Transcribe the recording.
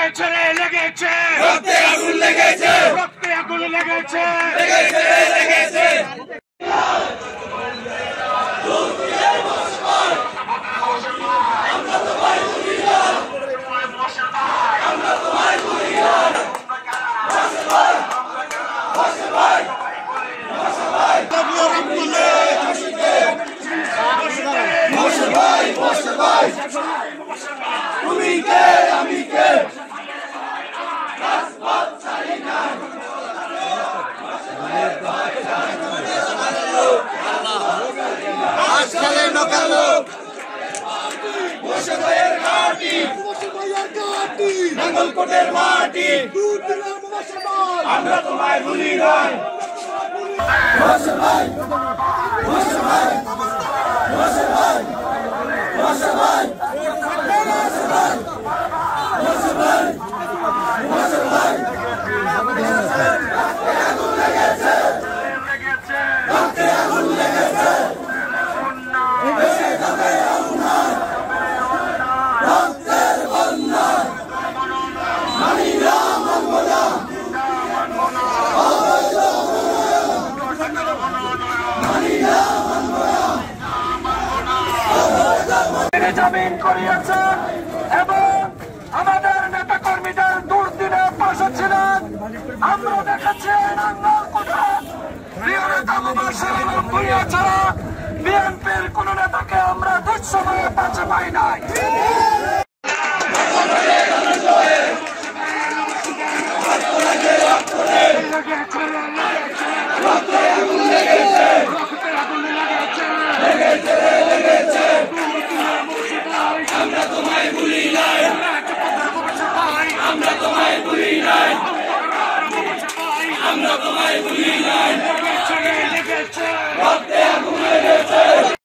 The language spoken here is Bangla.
লেগেছে রে লেগেছে, রক্তে আগুন লেগেছে, রক্তে আগুন লেগেছে, লেগেছে রে লেগেছে। তুমি কে আমি কে আজকালে নকালো বসে ভাইয়ের ঘাটি, নাঙ্গলকোটের মাটি, আমরা তোমায় ভুলি নাই। বসে ভাই বসে ভাই বসে ভাই বসে ভাই বসে ভাই বসে ভাই বসে ভাই আগুন লেগেছে, রক্তে আগুন লেগেছে, বেশি যাবে আগুনায়, রক্তের বন্যায় মানি না মানব না, মানি না মানব না। জামিন করিয়েছেন এবং আমাদের নেতা কর্মীদের দুর্দিনে পাশে ছিলেন। আমরা দেখেছি নাঙ্গলকোটের প্রিয় নেতা মুবাশির আলম ভূঁইয়া ছাড়া বিএনপির কোন নেতাকে আমরা দুঃসময়ে পাশে পাই নাই। আমরা তোমায় ভুলি নাই, আমরা তোমায় ভুলি নাই, আমরা তোমায় ভুলি নাই, রক্তে আগুন লেগেছে।